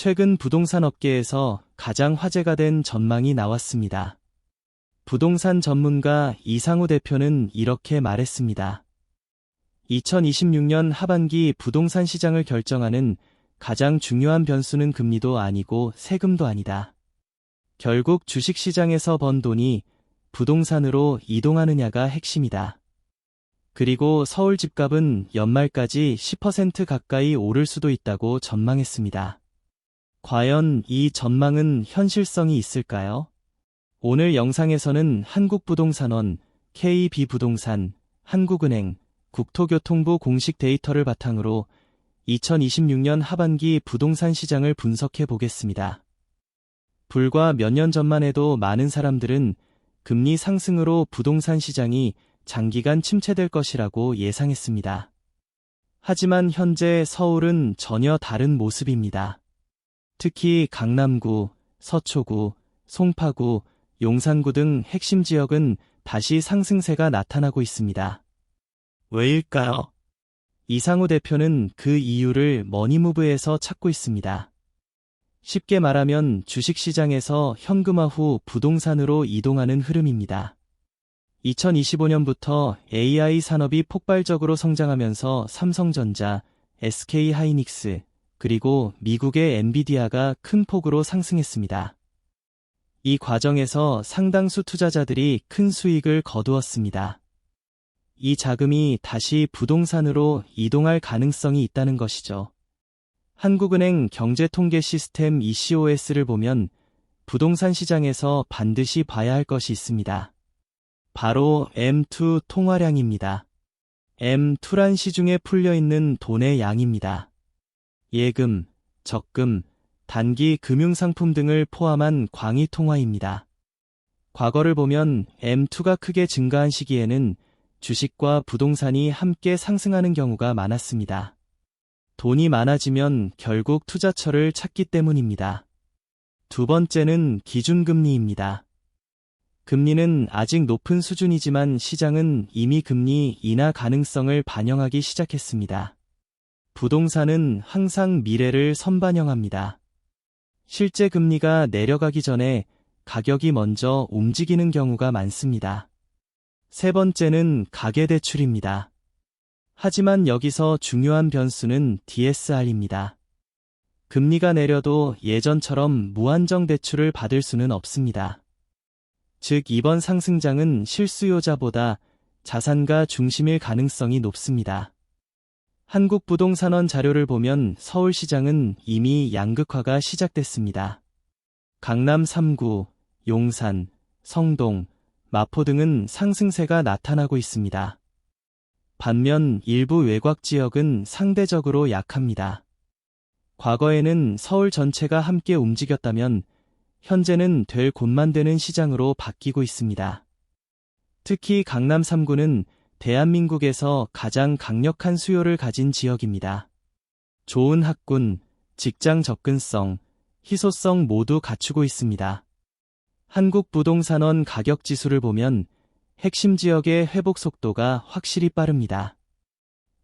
최근 부동산 업계에서 가장 화제가 된 전망이 나왔습니다. 부동산 전문가 이상우 대표는 이렇게 말했습니다. 2026년 하반기 부동산 시장을 결정하는 가장 중요한 변수는 금리도 아니고 세금도 아니다. 결국 주식시장에서 번 돈이 부동산으로 이동하느냐가 핵심이다. 그리고 서울 집값은 연말까지 10% 가까이 오를 수도 있다고 전망했습니다. 과연 이 전망은 현실성이 있을까요? 오늘 영상에서는 한국부동산원, KB부동산, 한국은행, 국토교통부 공식 데이터를 바탕으로 2026년 하반기 부동산 시장을 분석해 보겠습니다. 불과 몇 년 전만 해도 많은 사람들은 금리 상승으로 부동산 시장이 장기간 침체될 것이라고 예상했습니다. 하지만 현재 서울은 전혀 다른 모습입니다. 특히 강남구, 서초구, 송파구, 용산구 등 핵심 지역은 다시 상승세가 나타나고 있습니다. 왜일까요? 이상우 대표는 그 이유를 머니무브에서 찾고 있습니다. 쉽게 말하면 주식시장에서 현금화 후 부동산으로 이동하는 흐름입니다. 2025년부터 AI 산업이 폭발적으로 성장하면서 삼성전자, SK하이닉스, 그리고 미국의 엔비디아가 큰 폭으로 상승했습니다. 이 과정에서 상당수 투자자들이 큰 수익을 거두었습니다. 이 자금이 다시 부동산으로 이동할 가능성이 있다는 것이죠. 한국은행 경제통계 시스템 ECOS를 보면 부동산 시장에서 반드시 봐야 할 것이 있습니다. 바로 M2 통화량입니다. M2란 시중에 풀려있는 돈의 양입니다. 예금, 적금, 단기 금융상품 등을 포함한 광의 통화입니다. 과거를 보면 M2가 크게 증가한 시기에는 주식과 부동산이 함께 상승하는 경우가 많았습니다. 돈이 많아지면 결국 투자처를 찾기 때문입니다. 두 번째는 기준금리입니다. 금리는 아직 높은 수준이지만 시장은 이미 금리 인하 가능성을 반영하기 시작했습니다. 부동산은 항상 미래를 선반영합니다. 실제 금리가 내려가기 전에 가격이 먼저 움직이는 경우가 많습니다. 세 번째는 가계대출입니다. 하지만 여기서 중요한 변수는 DSR입니다. 금리가 내려도 예전처럼 무한정 대출을 받을 수는 없습니다. 즉 이번 상승장은 실수요자보다 자산가 중심일 가능성이 높습니다. 한국부동산원 자료를 보면 서울시장은 이미 양극화가 시작됐습니다. 강남 3구, 용산, 성동, 마포 등은 상승세가 나타나고 있습니다. 반면 일부 외곽 지역은 상대적으로 약합니다. 과거에는 서울 전체가 함께 움직였다면 현재는 될 곳만 되는 시장으로 바뀌고 있습니다. 특히 강남 3구는 대한민국에서 가장 강력한 수요를 가진 지역입니다. 좋은 학군, 직장 접근성, 희소성 모두 갖추고 있습니다. 한국부동산원 가격지수를 보면 핵심 지역의 회복 속도가 확실히 빠릅니다.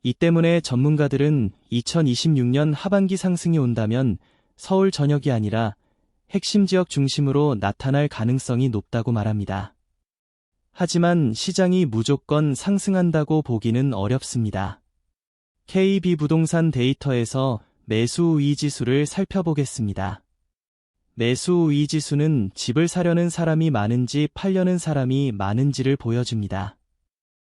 이 때문에 전문가들은 2026년 하반기 상승이 온다면 서울 전역이 아니라 핵심 지역 중심으로 나타날 가능성이 높다고 말합니다. 하지만 시장이 무조건 상승한다고 보기는 어렵습니다. KB부동산 데이터에서 매수 우위 지수를 살펴보겠습니다. 매수 우위 지수는 집을 사려는 사람이 많은지 팔려는 사람이 많은지를 보여줍니다.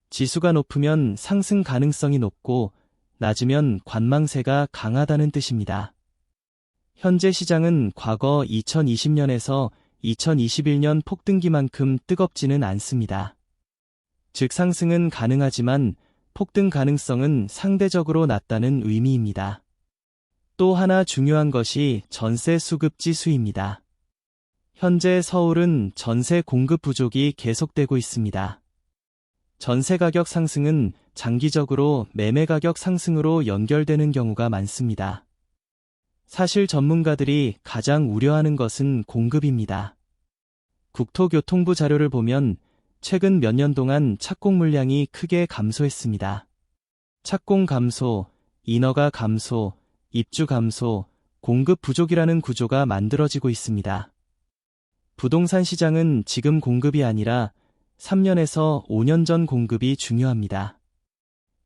지수가 높으면 상승 가능성이 높고 낮으면 관망세가 강하다는 뜻입니다. 현재 시장은 과거 2020년에서 2021년 폭등기만큼 뜨겁지는 않습니다. 즉 상승은 가능하지만 폭등 가능성은 상대적으로 낮다는 의미입니다. 또 하나 중요한 것이 전세 수급 지수입니다. 현재 서울은 전세 공급 부족이 계속되고 있습니다. 전세 가격 상승은 장기적으로 매매 가격 상승으로 연결되는 경우가 많습니다. 사실 전문가들이 가장 우려하는 것은 공급입니다. 국토교통부 자료를 보면 최근 몇 년 동안 착공 물량이 크게 감소했습니다. 착공 감소, 인허가 감소, 입주 감소, 공급 부족이라는 구조가 만들어지고 있습니다. 부동산 시장은 지금 공급이 아니라 3년에서 5년 전 공급이 중요합니다.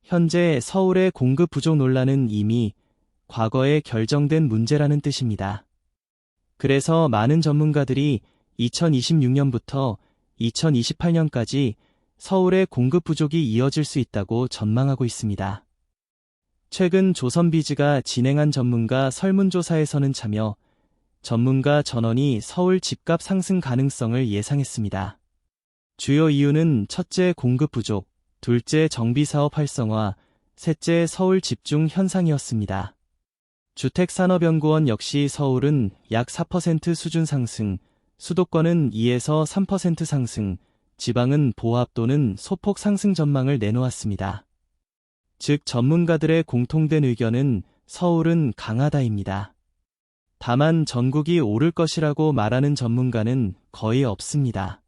현재 서울의 공급 부족 논란은 이미 과거에 결정된 문제라는 뜻입니다. 그래서 많은 전문가들이 2026년부터 2028년까지 서울의 공급 부족이 이어질 수 있다고 전망하고 있습니다. 최근 조선비즈가 진행한 전문가 설문조사에서는 참여 전문가 전원이 서울 집값 상승 가능성을 예상했습니다. 주요 이유는 첫째 공급 부족, 둘째 정비사업 활성화, 셋째 서울 집중 현상이었습니다. 주택산업연구원 역시 서울은 약 4% 수준 상승, 수도권은 2에서 3% 상승, 지방은 보합 또는 소폭 상승 전망을 내놓았습니다. 즉 전문가들의 공통된 의견은 서울은 강하다입니다. 다만 전국이 오를 것이라고 말하는 전문가는 거의 없습니다.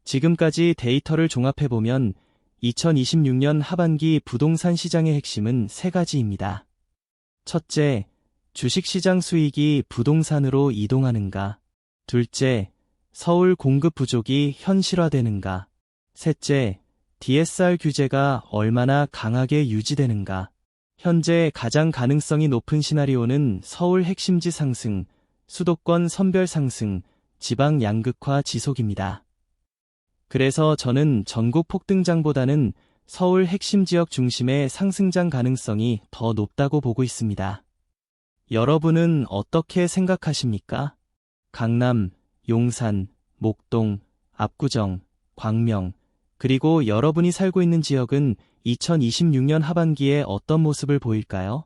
지금까지 데이터를 종합해보면 2026년 하반기 부동산 시장의 핵심은 세 가지입니다. 첫째, 주식시장 수익이 부동산으로 이동하는가. 둘째, 서울 공급 부족이 현실화되는가. 셋째, DSR 규제가 얼마나 강하게 유지되는가. 현재 가장 가능성이 높은 시나리오는 서울 핵심지 상승, 수도권 선별 상승, 지방 양극화 지속입니다. 그래서 저는 전국 폭등장보다는 서울 핵심 지역 중심의 상승장 가능성이 더 높다고 보고 있습니다. 여러분은 어떻게 생각하십니까? 강남, 용산, 목동, 압구정, 광명, 그리고 여러분이 살고 있는 지역은 2026년 하반기에 어떤 모습을 보일까요?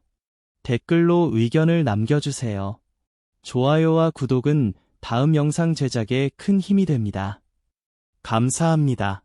댓글로 의견을 남겨주세요. 좋아요와 구독은 다음 영상 제작에 큰 힘이 됩니다. 감사합니다.